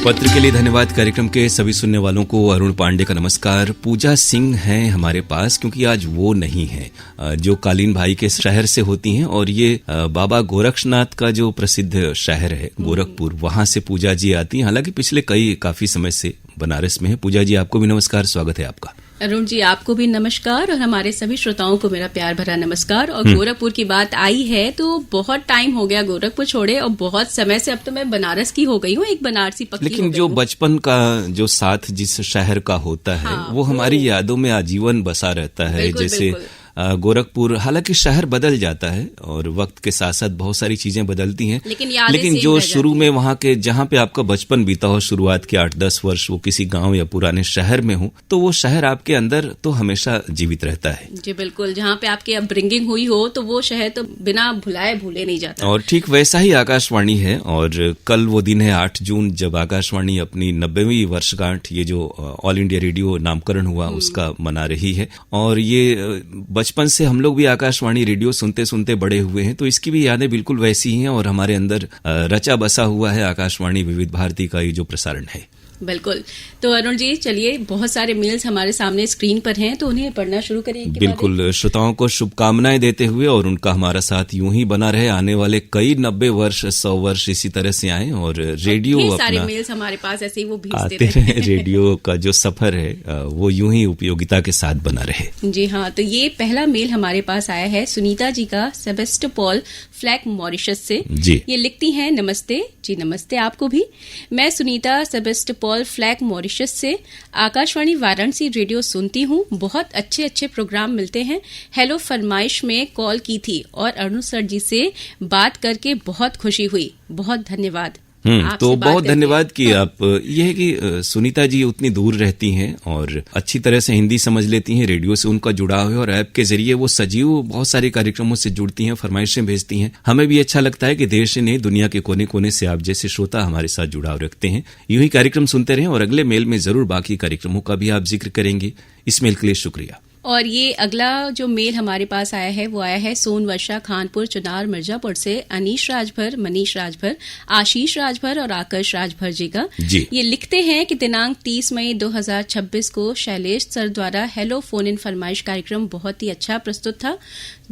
पत्र के लिए धन्यवाद। कार्यक्रम के सभी सुनने वालों को अरुण पांडे का नमस्कार। पूजा सिंह हैं हमारे पास, क्योंकि आज वो नहीं है जो कालीन भाई के शहर से होती हैं, और ये बाबा गोरक्षनाथ का जो प्रसिद्ध शहर है गोरखपुर, वहां से पूजा जी आती हैं। हालांकि पिछले काफी समय से बनारस में है। पूजा जी, आपको भी नमस्कार, स्वागत है आपका। अरुण जी, आपको भी नमस्कार और हमारे सभी श्रोताओं को मेरा प्यार भरा नमस्कार। और गोरखपुर की बात आई है तो बहुत टाइम हो गया गोरखपुर छोड़े, और बहुत समय से अब तो मैं बनारस की हो गई हूँ, एक बनारसी पक्की। लेकिन जो बचपन का जो साथ जिस शहर का होता है, वो हमारी यादों में आजीवन बसा रहता है। जैसे गोरखपुर, हालांकि शहर बदल जाता है और वक्त के साथ साथ बहुत सारी चीजें बदलती हैं, लेकिन जो शुरू में वहां के जहां पे आपका बचपन बीता हो, शुरुआत के 8-10 वर्ष वो किसी गांव या पुराने शहर में हो, तो वो शहर आपके अंदर तो हमेशा जीवित रहता है। जी बिल्कुल, जहाँ पे आपकी अपब्रिंगिंग हुई हो तो वो शहर तो बिना भुलाए भूले नहीं जाता। और ठीक वैसा ही आकाशवाणी है। और कल वो दिन है 8 जून, जब आकाशवाणी अपनी 90वीं वर्षगांठ, ये जो ऑल इंडिया रेडियो नामकरण हुआ, उसका मना रही है। और ये बचपन से हम लोग भी आकाशवाणी रेडियो सुनते सुनते बड़े हुए हैं, तो इसकी भी यादें बिल्कुल वैसी ही हैं और हमारे अंदर रचा बसा हुआ है आकाशवाणी विविध भारती का ये जो प्रसारण है। बिल्कुल। तो अरुण जी, चलिए, बहुत सारे मेल्स हमारे सामने स्क्रीन पर हैं, तो उन्हें पढ़ना शुरू करें। बिल्कुल, श्रोताओं को शुभकामनाएं देते हुए और उनका हमारा साथ यूं ही बना रहे, आने वाले कई 90 वर्ष 100 वर्ष इसी तरह से आए और रेडियो अपना सारे मेल्स हमारे पास ऐसे ही वो भेजते रहे। रेडियो का जो सफर है वो यूं ही उपयोगिता के साथ बना रहे। जी हाँ, तो ये पहला मेल हमारे पास आया है सुनीता जी का, सेबेस्टोपोल, फ्लैग, मॉरिशस से। जी, ये लिखती हैं, नमस्ते जी। नमस्ते आपको भी। मैं सुनीता, सेबेस्टोपोल, फ्लैग, मॉरिशस से आकाशवाणी वाराणसी रेडियो सुनती हूँ। बहुत अच्छे अच्छे प्रोग्राम मिलते हैं। हेलो फरमाइश में कॉल की थी और अरुण सर जी से बात करके बहुत खुशी हुई। बहुत धन्यवाद। तो बहुत धन्यवाद कि आप, ये है कि सुनीता जी उतनी दूर रहती हैं और अच्छी तरह से हिंदी समझ लेती हैं, रेडियो से उनका जुड़ाव है और ऐप के जरिए वो सजीव बहुत सारे कार्यक्रमों से जुड़ती हैं, फरमाइशें भेजती हैं। हमें भी अच्छा लगता है कि देश ने दुनिया के कोने कोने से आप जैसे श्रोता हमारे साथ जुड़ाव रखते हैं। यूं ही कार्यक्रम सुनते रहें और अगले मेल में जरूर बाकी कार्यक्रमों का भी आप जिक्र करेंगे। इस मेल के लिए शुक्रिया। और ये अगला जो मेल हमारे पास आया है वो आया है सोनवर्षा, खानपुर, चुनार, मिर्जापुर से अनीश राजभर, मनीष राजभर, आशीष राजभर और आकर्ष राजभर जी का। ये लिखते हैं कि दिनांक 30 मई 2026 को शैलेश सर द्वारा हेलो फोन इन फरमाइश कार्यक्रम बहुत ही अच्छा प्रस्तुत था।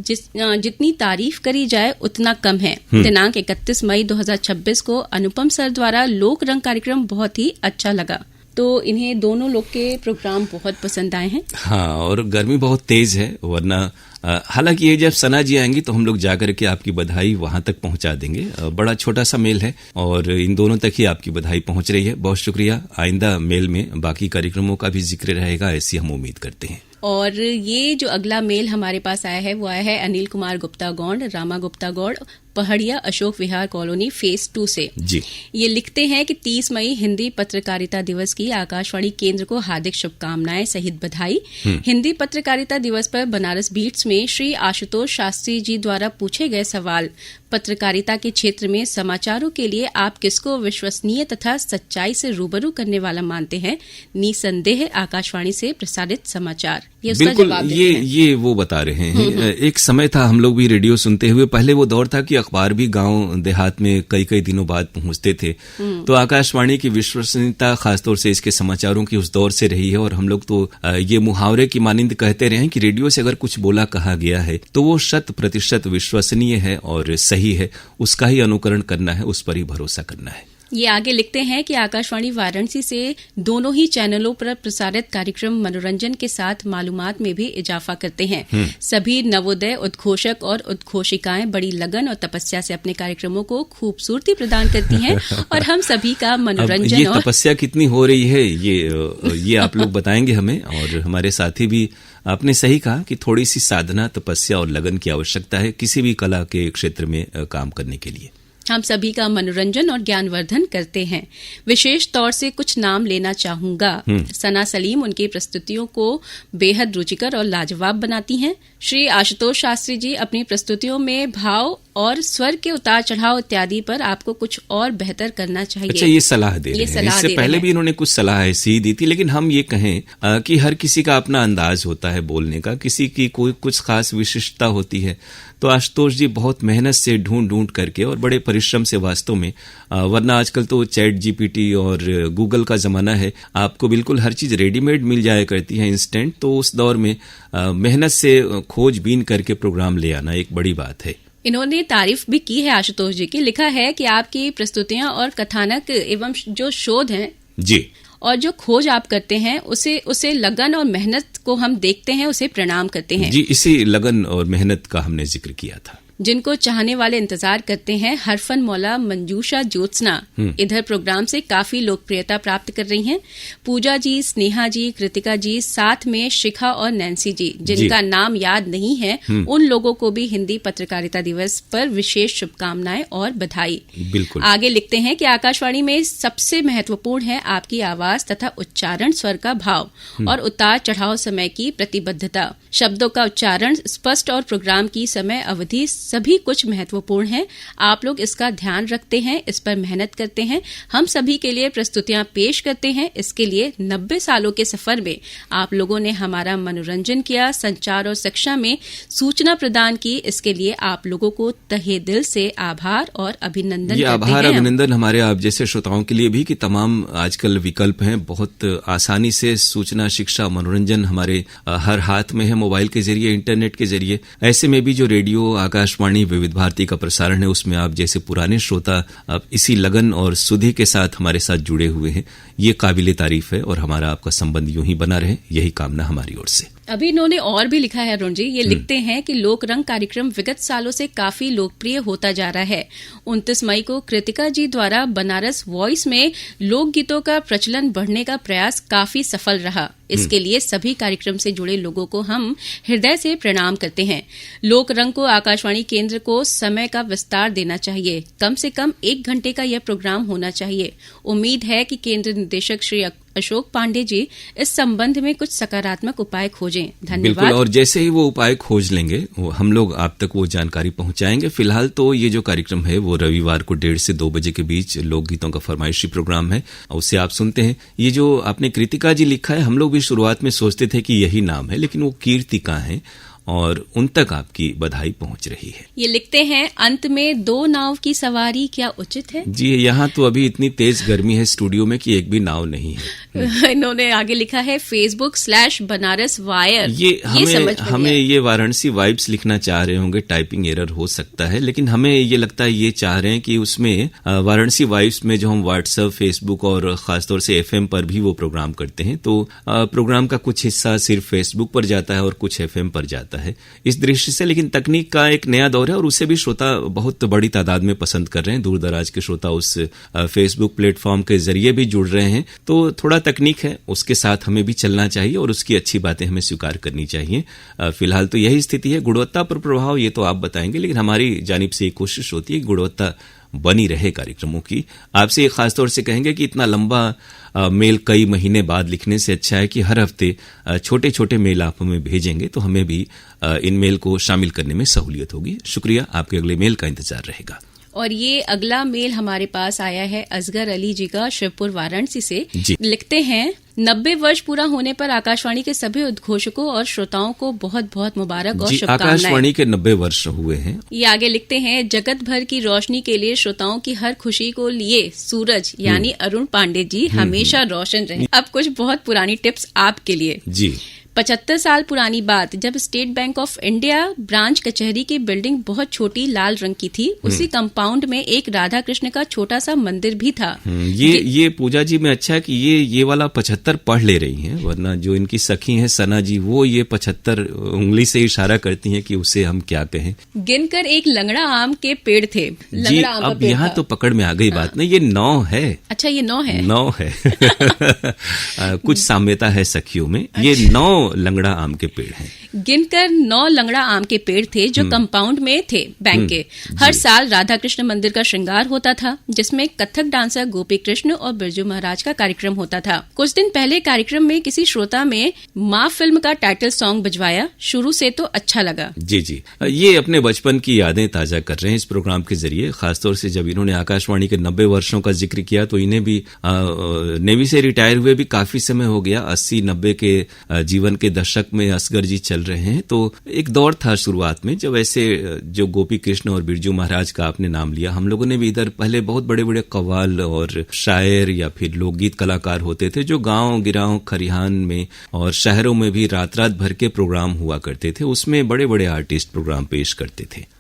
जितनी तारीफ करी जाए उतना कम है। दिनांक 31 मई 2026 को अनुपम सर द्वारा लोक रंग कार्यक्रम बहुत ही अच्छा लगा। तो इन्हें दोनों लोग के प्रोग्राम बहुत पसंद आए हैं। हाँ, और गर्मी बहुत तेज है, वरना हालांकि ये जब सना जी आएंगी तो हम लोग जाकर के आपकी बधाई वहां तक पहुंचा देंगे। बड़ा छोटा सा मेल है और इन दोनों तक ही आपकी बधाई पहुंच रही है। बहुत शुक्रिया। आइंदा मेल में बाकी कार्यक्रमों का भी जिक्र रहेगा, ऐसी हम उम्मीद करते हैं। और ये जो अगला मेल हमारे पास आया है वो आया है अनिल कुमार गुप्ता गौड़, रामा गुप्ता गौड़, पहाड़िया, अशोक विहार कॉलोनी, फेज 2 से। जी, ये लिखते हैं कि 30 मई हिंदी पत्रकारिता दिवस की आकाशवाणी केंद्र को हार्दिक शुभकामनाएं सहित बधाई। हिंदी पत्रकारिता दिवस पर बनारस बीट्स में श्री आशुतोष शास्त्री जी द्वारा पूछे गए सवाल, पत्रकारिता के क्षेत्र में समाचारों के लिए आप किसको विश्वसनीय तथा सच्चाई से रूबरू करने वाला मानते हैं? निसंदेह आकाशवाणी से प्रसारित समाचार। ये उसका जवाब देते हैं। ये वो बता रहे हैं। एक समय था, हम लोग भी रेडियो सुनते हुए, पहले वो दौर था कि अखबार भी गांव देहात में कई दिनों बाद पहुंचते थे। तो आकाशवाणी की विश्वसनीयता खासतौर से इसके समाचारों की उस दौर से रही है। और हम लोग तो ये मुहावरे की मानिंद कहते रहे हैं कि रेडियो से अगर कुछ बोला कहा गया है तो वो 100% विश्वसनीय है और सही है। उसका ही अनुकरण करना है, उस पर ही भरोसा करना है। ये आगे लिखते हैं कि आकाशवाणी वाराणसी से दोनों ही चैनलों पर प्रसारित कार्यक्रम मनोरंजन के साथ मालूमात में भी इजाफा करते हैं। सभी नवोदय उद्घोषक और उद्घोषिकाएं बड़ी लगन और तपस्या से अपने कार्यक्रमों को खूबसूरती प्रदान करती हैं और हम सभी का मनोरंजन। ये तपस्या कितनी हो रही है ये आप लोग बताएंगे हमें। और हमारे साथी भी, आपने सही कहा कि थोड़ी सी साधना, तपस्या और लगन की आवश्यकता है किसी भी कला के क्षेत्र में काम करने के लिए। हम सभी का मनोरंजन और ज्ञानवर्धन करते हैं। विशेष तौर से कुछ नाम लेना चाहूंगा। सना सलीम उनकी प्रस्तुतियों को बेहद रुचिकर और लाजवाब बनाती हैं। श्री आशुतोष शास्त्री जी अपनी प्रस्तुतियों में भाव और स्वर के उतार चढ़ाव इत्यादि पर आपको कुछ और बेहतर करना चाहिए। अच्छा, ये सलाह दे रहे हैं। इससे पहले भी इन्होंने कुछ सलाह ऐसी दी थी, लेकिन हम ये कहें कि हर किसी का अपना अंदाज होता है बोलने का, किसी की कोई कुछ खास विशिष्टता होती है। तो आशुतोष जी बहुत मेहनत से ढूंढ करके और बड़े परिश्रम से वास्तव में, वरना आजकल तो चैट जीपीटी और गूगल का जमाना है, आपको बिल्कुल हर चीज रेडीमेड मिल जाया करती है इंस्टेंट। तो उस दौर में मेहनत से खोजबीन करके प्रोग्राम ले आना एक बड़ी बात है। इन्होंने तारीफ भी की है आशुतोष जी की। लिखा है कि आपकी प्रस्तुतियां और कथानक एवं जो शोध हैं जी और जो खोज आप करते हैं उसे लगन और मेहनत को हम देखते हैं, उसे प्रणाम करते हैं। जी, इसी लगन और मेहनत का हमने जिक्र किया था। जिनको चाहने वाले इंतजार करते हैं। हरफन मौला, मंजूषा, ज्योत्सना इधर प्रोग्राम से काफी लोकप्रियता प्राप्त कर रही हैं। पूजा जी, स्नेहा जी, कृतिका जी, साथ में शिखा और नैन्सी जी, जिनका नाम याद नहीं है, उन लोगों को भी हिंदी पत्रकारिता दिवस पर विशेष शुभकामनाएं और बधाई। बिल्कुल। आगे लिखते हैं कि आकाशवाणी में सबसे महत्वपूर्ण है आपकी आवाज तथा उच्चारण, स्वर का भाव और उतार चढ़ाव समय की प्रतिबद्धता। शब्दों का उच्चारण स्पष्ट और प्रोग्राम की समय अवधि सभी कुछ महत्वपूर्ण है। आप लोग इसका ध्यान रखते हैं, इस पर मेहनत करते हैं। हम सभी के लिए प्रस्तुतियां पेश करते हैं। इसके लिए 90 सालों के सफर में आप लोगों ने हमारा मनोरंजन किया, संचार और शिक्षा में सूचना प्रदान की। इसके लिए आप लोगों को तहे दिल से आभार और अभिनंदन ये आभार अभिनंदन हमारे आप जैसे श्रोताओं के लिए भी कि तमाम आजकल विकल्प हैं, बहुत आसानी से सूचना, शिक्षा, मनोरंजन हमारे हर हाथ में है, मोबाइल के जरिए, इंटरनेट के जरिए। ऐसे में भी जो रेडियो आकाशवाणी विविध भारती का प्रसारण है, उसमें आप जैसे पुराने श्रोता अब इसी लगन और सुधि के साथ हमारे साथ जुड़े हुए हैं। ये काबिले तारीफ है और हमारा आपका संबंध यूं ही बना रहे, यही कामना हमारी ओर से। अभी इन्होंने और भी लिखा है अरुण जी। ये लिखते हैं कि लोक रंग कार्यक्रम विगत सालों से काफी लोकप्रिय होता जा रहा है। 29 मई को कृतिका जी द्वारा बनारस वॉइस में लोकगीतों का प्रचलन बढ़ने का प्रयास काफी सफल रहा। इसके लिए सभी कार्यक्रम से जुड़े लोगों को हम हृदय से प्रणाम करते हैं। लोक रंग को आकाशवाणी केंद्र को समय का विस्तार देना चाहिए। कम से कम 1 घंटे का यह प्रोग्राम होना चाहिए। उम्मीद है कि केंद्र निदेशक श्री अशोक पांडे जी इस संबंध में कुछ सकारात्मक उपाय खोजें। धन्यवाद। बिल्कुल, और जैसे ही वो उपाय खोज लेंगे हम लोग आप तक वो जानकारी पहुंचाएंगे। फिलहाल तो ये जो कार्यक्रम है वो रविवार को 1:30 से 2 बजे के बीच लोकगीतों का फरमाइशी प्रोग्राम है, उससे आप सुनते हैं। ये जो आपने कृतिका जी लिखा है, हम लोग भी शुरुआत में सोचते थे कि यही नाम है, लेकिन वो कीर्तिका है और उन तक आपकी बधाई पहुंच रही है। ये लिखते हैं, अंत में 2 नाव की सवारी क्या उचित है? जी, यहाँ तो अभी इतनी तेज गर्मी है स्टूडियो में कि एक भी नाव नहीं है। इन्होंने आगे लिखा है Facebook/बनारस वायर। ये हमें ये वाराणसी वाइब्स लिखना चाह रहे होंगे, टाइपिंग एरर हो सकता है, लेकिन हमें ये लगता है ये चाह रहे हैं कि उसमें वाराणसी वाइब्स में जो हम व्हाट्सएप, फेसबुक और खासतौर से FM पर भी वो प्रोग्राम करते हैं, तो प्रोग्राम का कुछ हिस्सा सिर्फ फेसबुक पर जाता है और कुछ FM पर जाता है। इस दृष्टि से लेकिन तकनीक का एक नया दौर है और उसे भी श्रोता बहुत बड़ी तादाद में पसंद कर रहे हैं। दूर दराज के श्रोता उस फेसबुक प्लेटफॉर्म के जरिए भी जुड़ रहे हैं। तो थोड़ा तकनीक है, उसके साथ हमें भी चलना चाहिए और उसकी अच्छी बातें हमें स्वीकार करनी चाहिए। फिलहाल तो यही स्थिति है। गुणवत्ता पर प्रभाव ये तो आप बताएंगे, लेकिन हमारी जानिब से एक कोशिश होती है कि गुणवत्ता बनी रहे कार्यक्रमों की। आपसे खासतौर से कहेंगे कि इतना लंबा मेल कई महीने बाद लिखने से अच्छा है कि हर हफ्ते छोटे छोटे मेल आप हमें भेजेंगे तो हमें भी इन मेल को शामिल करने में सहूलियत होगी। शुक्रिया, आपके अगले मेल का इंतजार रहेगा। और ये अगला मेल हमारे पास आया है असगर अली जी का, शिवपुर वाराणसी से। लिखते हैं, 90 वर्ष पूरा होने पर आकाशवाणी के सभी उद्घोषकों और श्रोताओं को बहुत बहुत मुबारक और शुभकामनाएं। आकाशवाणी के 90 वर्ष हुए हैं। ये आगे लिखते हैं, जगत भर की रोशनी के लिए श्रोताओं की हर खुशी को लिए सूरज यानी अरुण पांडे जी हमेशा रोशन रहे। अब कुछ बहुत पुरानी टिप्स आपके लिए। जी, 75 साल पुरानी बात, जब state bank of India branch कचहरी की बिल्डिंग बहुत छोटी लाल रंग की थी, उसी कंपाउंड में एक राधा कृष्ण का छोटा सा मंदिर भी था। ये पूजा जी में अच्छा है कि ये वाला 75 पढ़ ले रही हैं, वरना जो इनकी सखी हैं सना जी, वो ये 75 उंगली से इशारा करती हैं कि उसे हम क्या कहें। गिनकर एक लंगड़ा आम के पेड़ थे। जी, अब यहाँ तो पकड़ में आ गई बात ना, ये 9 है। अच्छा, ये 9 है। 9 है। कुछ साम्यता है सखियों में। ये 9 लंगड़ा आम के पेड़ हैं। गिनकर 9 लंगड़ा आम के पेड़ थे जो कंपाउंड में थे बैंक के। हर साल राधा कृष्ण मंदिर का श्रृंगार होता था, जिसमें कथक डांसर गोपी कृष्ण और बिरजू महाराज का कार्यक्रम होता था। कुछ दिन पहले कार्यक्रम में किसी श्रोता में माँ फिल्म का टाइटल सॉन्ग बजवाया। शुरू से तो अच्छा लगा। जी, ये अपने बचपन की यादें ताजा कर रहे हैं इस प्रोग्राम के जरिए। खासतौर से जब इन्होंने आकाशवाणी के 90 वर्षों का जिक्र किया तो इन्हें भी नेवी से रिटायर हुए भी काफी समय हो गया। 80-90 के जीवन के दशक में असगर जी चल रहे हैं। तो एक दौर था शुरुआत में जब ऐसे जो गोपी कृष्ण और बिरजू महाराज का आपने नाम लिया, हम लोगों ने भी इधर पहले बहुत बड़े बड़े कव्वाल और शायर या फिर लोकगीत कलाकार होते थे जो गांव गिराव खरिहान में और शहरों में भी रात रात भर के प्रोग्राम हुआ करते थे। उसमें बड़े बड़े आर्टिस्ट प्रोग्राम पेश करते थे।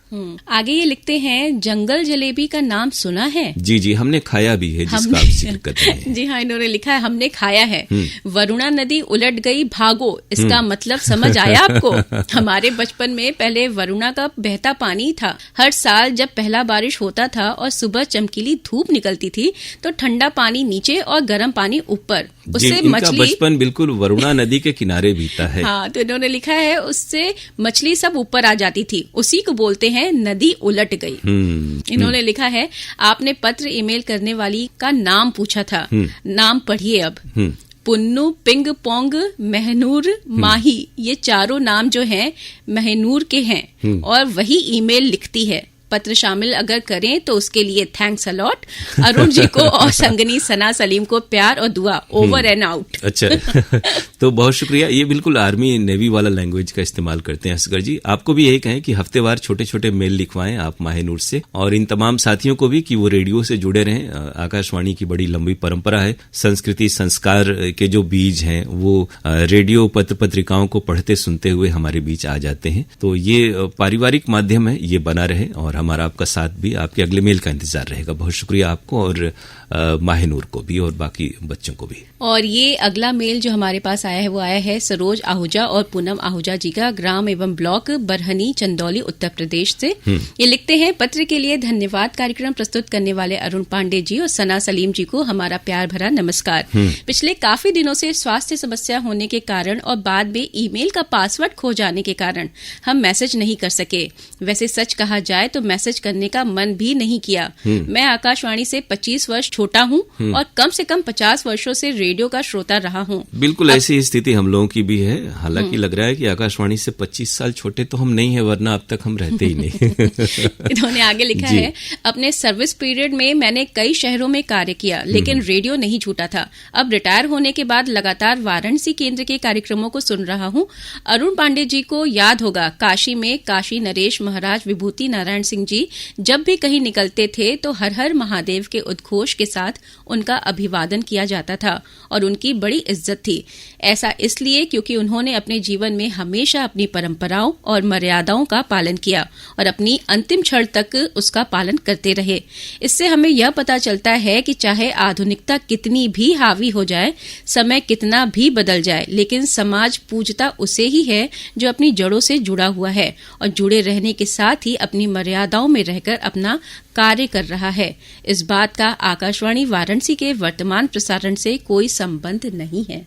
आगे ये लिखते हैं, जंगल जलेबी का नाम सुना है? जी, हमने खाया भी है, जिसका आप जिक्र कर रहे हैं। जी हाँ, इन्होंने लिखा है हमने खाया है। वरुणा नदी उलट गई भागो, इसका मतलब समझ आया आपको? हमारे बचपन में पहले वरुणा का बहता पानी था। हर साल जब पहला बारिश होता था और सुबह चमकीली धूप निकलती थी तो ठंडा पानी नीचे और गर्म पानी ऊपर, उससे मछली। बचपन बिल्कुल वरुणा नदी के किनारे बीता है। हाँ, तो इन्होंने लिखा है उससे मछली सब ऊपर आ जाती थी, उसी को बोलते हैं नदी उलट गई। इन्होंने लिखा है, आपने पत्र ईमेल करने वाली का नाम पूछा था, नाम पढ़िए अब। पुन्नू, पिंग पोंग, महनूर, माही, ये चारों नाम जो हैं महनूर के हैं और वही ईमेल लिखती है। पत्र शामिल अगर करें तो उसके लिए थैंक्स अलॉट। अरुण जी को और संगनी सना सलीम को प्यार और दुआ। Over and out. अच्छा तो बहुत शुक्रिया। ये बिल्कुल आर्मी नेवी वाला लैंग्वेज का इस्तेमाल करते हैं असगर जी। आपको भी यही कहें कि हफ्तेवार छोटे छोटे मेल लिखवाएं आप माहिनूर से, और इन तमाम साथियों को भी कि वो रेडियो से जुड़े रहें। आकाशवाणी की बड़ी लंबी परंपरा है। संस्कृति संस्कार के जो बीज हैं वो रेडियो पत्र पत्रिकाओं को पढ़ते सुनते हुए हमारे बीच आ जाते हैं। तो ये पारिवारिक माध्यम है, ये बना रहे और हमारा आपका साथ भी। आपके अगले मेल का इंतजार रहेगा। बहुत शुक्रिया आपको और माहिनूर को भी और बाकी बच्चों को भी। और ये अगला मेल जो हमारे पास आया है वो आया है सरोज आहूजा और पूनम आहूजा जी का, ग्राम एवं ब्लॉक बरहनी, चंदौली, उत्तर प्रदेश से। ये लिखते हैं, पत्र के लिए धन्यवाद। कार्यक्रम प्रस्तुत करने वाले अरुण पांडे जी और सना सलीम जी को हमारा प्यार भरा नमस्कार। पिछले काफी दिनों से स्वास्थ्य समस्या होने के कारण और बाद में ईमेल का पासवर्ड खो जाने के कारण हम मैसेज नहीं कर सके। वैसे सच कहा जाए तो मैसेज करने का मन भी नहीं किया। मैं आकाशवाणी से 25 वर्ष छोटा हूँ और कम से कम 50 वर्षों से रेडियो का श्रोता रहा हूँ। बिल्कुल ऐसी स्थिति हम लोगों की भी है। हालांकि लग रहा है कि आकाशवाणी से 25 साल छोटे तो हम नहीं है, वरना अब तक हम रहते ही नहीं। इन्होंने आगे लिखा है, अपने सर्विस पीरियड में मैंने कई शहरों में कार्य किया लेकिन रेडियो नहीं छूटा था। अब रिटायर होने के बाद लगातार वाराणसी केंद्र के कार्यक्रमों को सुन रहा हूँ। अरुण पांडे जी को याद होगा, काशी में काशी नरेश महाराज विभूति नारायण सिंह जी जब भी कहीं निकलते थे तो हर हर महादेव के उद्घोष के साथ उनका अभिवादन किया जाता था और उनकी बड़ी इज्जत थी। ऐसा इसलिए क्योंकि उन्होंने अपने जीवन में हमेशा अपनी परंपराओं और मर्यादाओं का पालन किया और अपनी अंतिम क्षण तक उसका पालन करते रहे। इससे हमें यह पता चलता है कि चाहे आधुनिकता कितनी भी हावी हो जाए, समय कितना भी बदल जाए, लेकिन समाज पूजता उसे ही है जो अपनी जड़ों से जुड़ा हुआ है और जुड़े रहने के साथ ही अपनी मर्यादाओं में रहकर अपना कार्य कर रहा है। इस बात का आकाशवाणी वाराणसी के वर्तमान प्रसारण से कोई संबंध नहीं है।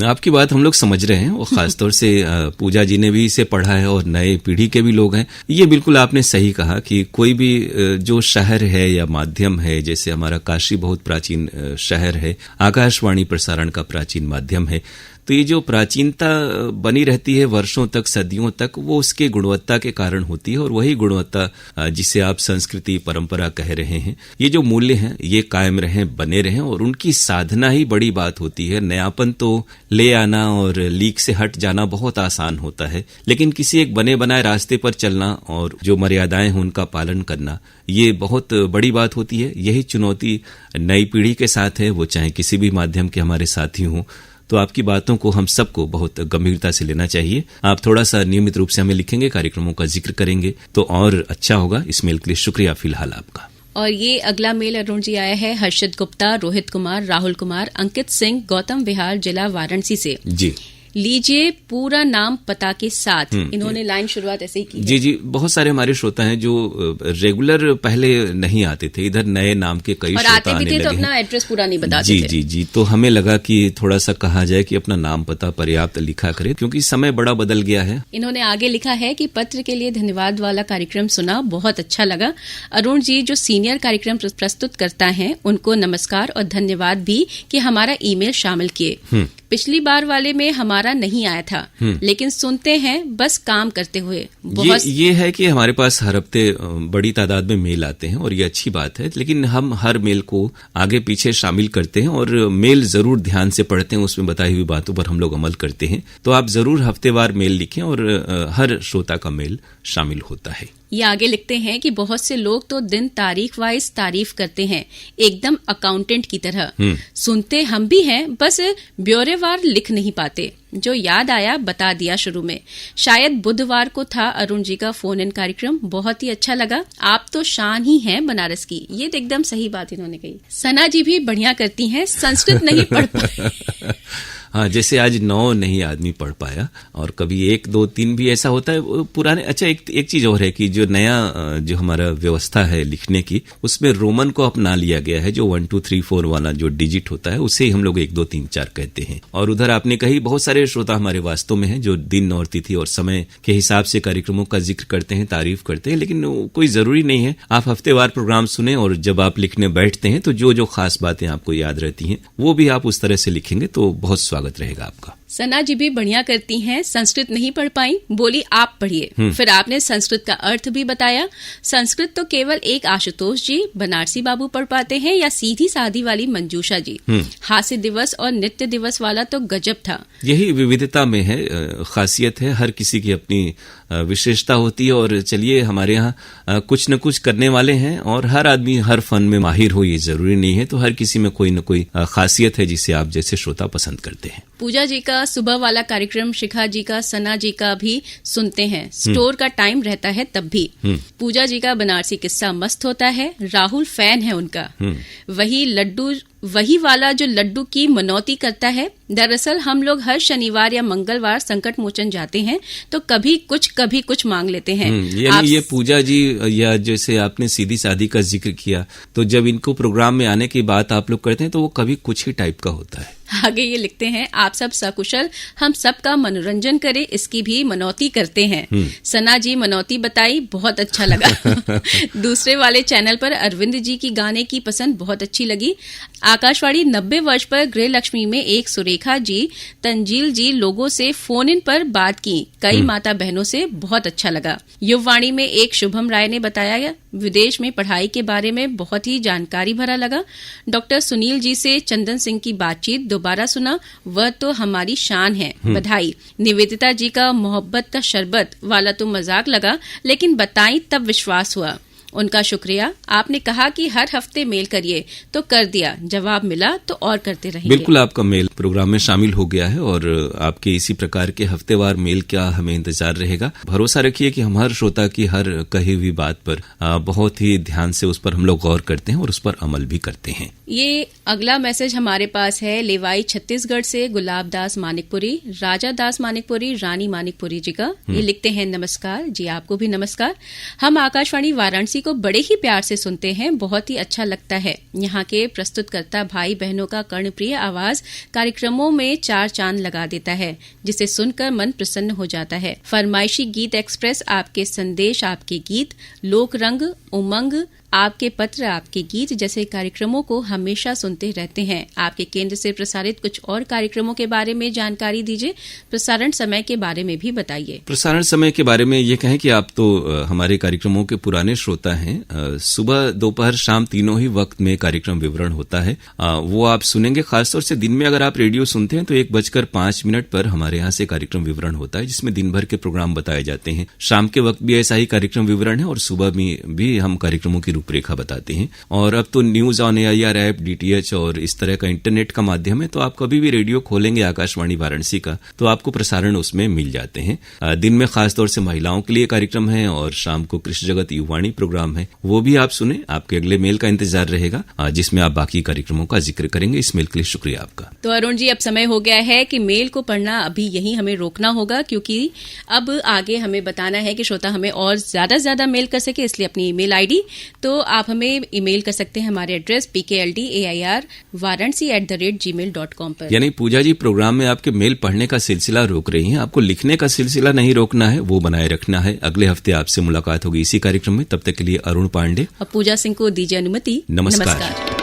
आपकी बात हम लोग समझ रहे हैं और खासतौर से पूजा जी ने भी इसे पढ़ा है और नए पीढ़ी के भी लोग हैं। ये बिल्कुल आपने सही कहा कि कोई भी जो शहर है या माध्यम है, जैसे हमारा काशी बहुत प्राचीन शहर है, आकाशवाणी प्रसारण का प्राचीन माध्यम है, तो ये जो प्राचीनता बनी रहती है वर्षों तक, सदियों तक, वो उसके गुणवत्ता के कारण होती है। और वही गुणवत्ता जिसे आप संस्कृति परंपरा कह रहे हैं, ये जो मूल्य हैं ये कायम रहें, बने रहें और उनकी साधना ही बड़ी बात होती है। नयापन तो ले आना और लीक से हट जाना बहुत आसान होता है, लेकिन किसी एक बने बनाए रास्ते पर चलना और जो मर्यादाएं हैं उनका पालन करना, ये बहुत बड़ी बात होती है। यही चुनौती नई पीढ़ी के साथ है, वो चाहे किसी भी माध्यम के हमारे साथी हों। तो आपकी बातों को हम सबको बहुत गंभीरता से लेना चाहिए। आप थोड़ा सा नियमित रूप से हमें लिखेंगे, कार्यक्रमों का जिक्र करेंगे तो और अच्छा होगा। इस मेल के लिए शुक्रिया फिलहाल आपका। और ये अगला मेल अरुण जी आया है हर्षद गुप्ता, रोहित कुमार, राहुल कुमार, अंकित सिंह, गौतम विहार, जिला वाराणसी से। जी लीजिए पूरा नाम पता के साथ। इन्होंने लाइन शुरुआत ऐसे ही की है। जी, बहुत सारे हमारे श्रोता हैं जो रेगुलर पहले नहीं आते थे, इधर नए नाम के कई श्रोता आते भी थे तो अपना एड्रेस पूरा नहीं बताते थे। जी, तो हमें लगा कि थोड़ा सा कहा जाए कि अपना नाम पता पर्याप्त लिखा करें, क्योंकि समय बड़ा बदल गया है। इन्होंने आगे लिखा है कि पत्र के लिए धन्यवाद वाला कार्यक्रम सुना, बहुत अच्छा लगा। अरुण जी जो सीनियर कार्यक्रम प्रस्तुत करता है उनको नमस्कार और धन्यवाद भी कि हमारा ईमेल शामिल किए। पिछली बार वाले में हमारा नहीं आया था, लेकिन सुनते हैं बस काम करते हुए। ये है कि हमारे पास हर हफ्ते बड़ी तादाद में मेल आते हैं और ये अच्छी बात है, लेकिन हम हर मेल को आगे पीछे शामिल करते हैं और मेल जरूर ध्यान से पढ़ते हैं, उसमें बताई हुई बातों पर हम लोग अमल करते हैं। तो आप जरूर हफ्तेवार मेल लिखें और हर श्रोता का मेल शामिल होता है। ये आगे लिखते हैं कि बहुत से लोग तो दिन तारीख वाइज तारीफ करते हैं, एकदम अकाउंटेंट की तरह। सुनते हम भी हैं, बस ब्यौरेवार लिख नहीं पाते। जो याद आया बता दिया शुरू में। शायद बुधवार को था अरुण जी का फोन इन कार्यक्रम, बहुत ही अच्छा लगा। आप तो शान ही हैं बनारस की। ये तो एकदम सही बात इन्होंने कही। सना जी भी बढ़िया करती हैं, संस्कृत नहीं पढ़ पाए। हाँ, जैसे आज 9 नहीं आदमी पढ़ पाया और कभी 1, 2, 3 भी ऐसा होता है पुराने। अच्छा, एक चीज और है कि जो नया जो हमारा व्यवस्था है लिखने की, उसमें रोमन को अपना लिया गया है। जो 1, 2, 3, 4 वाला जो डिजिट होता है उसे ही हम लोग 1, 2, 3, 4 कहते हैं। और उधर आपने कही बहुत सारे श्रोता हमारे वास्तव में हैं जो दिन और तिथि और समय के हिसाब से कार्यक्रमों का जिक्र करते हैं, तारीफ करते हैं, लेकिन कोई जरूरी नहीं है। आप हफ्तेवार प्रोग्राम सुने और जब आप लिखने बैठते हैं तो जो खास बातें आपको याद रहती हैं वो भी आप उस तरह से लिखेंगे तो बहुत स्वागत रहेगा आपका। सना जी भी बढ़िया करती हैं, संस्कृत नहीं पढ़ पाई, बोली आप पढ़िए। फिर आपने संस्कृत का अर्थ भी बताया। संस्कृत तो केवल एक आशुतोष जी बनारसी बाबू पढ़ पाते हैं या सीधी सादी वाली मंजूषा जी। हास्य दिवस और नित्य दिवस वाला तो गजब था। यही विविधता में है, खासियत है, हर किसी की अपनी विशेषता होती है। और चलिए, हमारे यहाँ कुछ न कुछ करने वाले हैं और हर आदमी हर फन में माहिर हो ये जरूरी नहीं है, तो हर किसी में कोई न कोई खासियत है जिसे आप जैसे श्रोता पसंद करते हैं। पूजा जी का सुबह वाला कार्यक्रम, शिखा जी का, सना जी का भी सुनते हैं। स्टोर का टाइम रहता है तब भी। पूजा जी का बनारसी किस्सा मस्त होता है, राहुल फैन है उनका। वही वाला जो लड्डू की मनौती करता है। दरअसल हम लोग हर शनिवार या मंगलवार संकट मोचन जाते हैं तो कभी कुछ मांग लेते हैं। यानी ये पूजा जी, या जैसे आपने सीधी सादी का जिक्र किया, तो जब इनको प्रोग्राम में आने की बात आप लोग करते हैं तो वो कभी कुछ ही टाइप का होता है। आगे ये लिखते हैं, आप सब सकुशल, हम सबका मनोरंजन करें इसकी भी मनौती करते हैं। सना जी मनौती बताई, बहुत अच्छा लगा। दूसरे वाले चैनल पर अरविंद जी की गाने की पसंद बहुत अच्छी लगी। आकाशवाणी 90 वर्ष पर गृह लक्ष्मी में एक सुरेखा जी, तंजील जी लोगों से फोन इन पर बात की, कई माता बहनों से, बहुत अच्छा लगा। युववाणी में एक शुभम राय ने बताया विदेश में पढ़ाई के बारे में, बहुत ही जानकारी भरा लगा। डॉक्टर सुनील जी से चंदन सिंह की बातचीत दोबारा सुना, वह तो हमारी शान है, बधाई। निवेदिता जी का मोहब्बत का शरबत वाला तो मजाक लगा, लेकिन बताई तब विश्वास हुआ। उनका शुक्रिया। आपने कहा कि हर हफ्ते मेल करिए, तो कर दिया, जवाब मिला तो और करते रहेंगे। बिल्कुल, आपका मेल प्रोग्राम में शामिल हो गया है और आपके इसी प्रकार के हफ्तेवार मेल का हमें इंतजार रहेगा। भरोसा रखिए कि हम हर श्रोता की हर कही हुई बात पर बहुत ही ध्यान से उस पर हम लोग गौर करते हैं और उस पर अमल भी करते हैं। ये अगला मैसेज हमारे पास है लेवाई छत्तीसगढ़ से गुलाब दास मानिकपुरी, राजा दास मानिकपुरी, रानी मानिकपुरी जी का। ये लिखते हैं, नमस्कार जी, आपको भी नमस्कार। हम आकाशवाणी वाराणसी को बड़े ही प्यार से सुनते हैं, बहुत ही अच्छा लगता है। यहाँ के प्रस्तुतकर्ता भाई बहनों का कर्णप्रिय आवाज कार्यक्रमों में 4 चांद लगा देता है, जिसे सुनकर मन प्रसन्न हो जाता है। फरमाइशी गीत एक्सप्रेस, आपके संदेश, आपके गीत, लोक रंग, उमंग, आपके पत्र, आपके गीत जैसे कार्यक्रमों को हमेशा सुनते रहते हैं। आपके केंद्र से प्रसारित कुछ और कार्यक्रमों के बारे में जानकारी दीजिए। प्रसारण समय के बारे में भी बताइए। प्रसारण समय के बारे में ये कहें कि आप तो हमारे कार्यक्रमों के पुराने श्रोता हैं। सुबह, दोपहर, शाम तीनों ही वक्त में कार्यक्रम विवरण होता है, वो आप सुनेंगे। खासतौर से दिन में अगर आप रेडियो सुनते हैं तो 1:05 पर हमारे यहाँ से कार्यक्रम विवरण होता है, जिसमें दिन भर के प्रोग्राम बताए जाते हैं। शाम के वक्त भी ऐसा ही कार्यक्रम विवरण है और सुबह में भी हम कार्यक्रमों की रूपरेखा बताते हैं। और अब तो news on AIR app, DTH और इस तरह का इंटरनेट का माध्यम है, तो आप कभी भी रेडियो खोलेंगे आकाशवाणी वाराणसी का तो आपको प्रसारण उसमें मिल जाते हैं। दिन में खासतौर से महिलाओं के लिए कार्यक्रम है और शाम को कृषि जगत युवाणी प्रोग्राम है, वो भी आप सुने। आपके अगले मेल का इंतजार रहेगा जिसमें आप बाकी कार्यक्रमों का जिक्र करेंगे। इस मेल के लिए शुक्रिया आपका। तो अरुण जी, अब समय हो गया है कि मेल को पढ़ना अभी यहीं हमें रोकना होगा, क्योंकि अब आगे हमें बताना है कि श्रोता हमें और ज्यादा से ज्यादा मेल कर सके, इसलिए अपनी ईमेल आईडी तो आप हमें ईमेल कर सकते हैं हमारे एड्रेस pkldair@gmail.com पर। यानी पूजा जी, प्रोग्राम में आपके मेल पढ़ने का सिलसिला रोक रही हैं, आपको लिखने का सिलसिला नहीं रोकना है, वो बनाए रखना है। अगले हफ्ते आपसे मुलाकात होगी इसी कार्यक्रम में। तब तक के लिए अरुण पांडे और पूजा सिंह को दीजिए अनुमति। नमस्कार।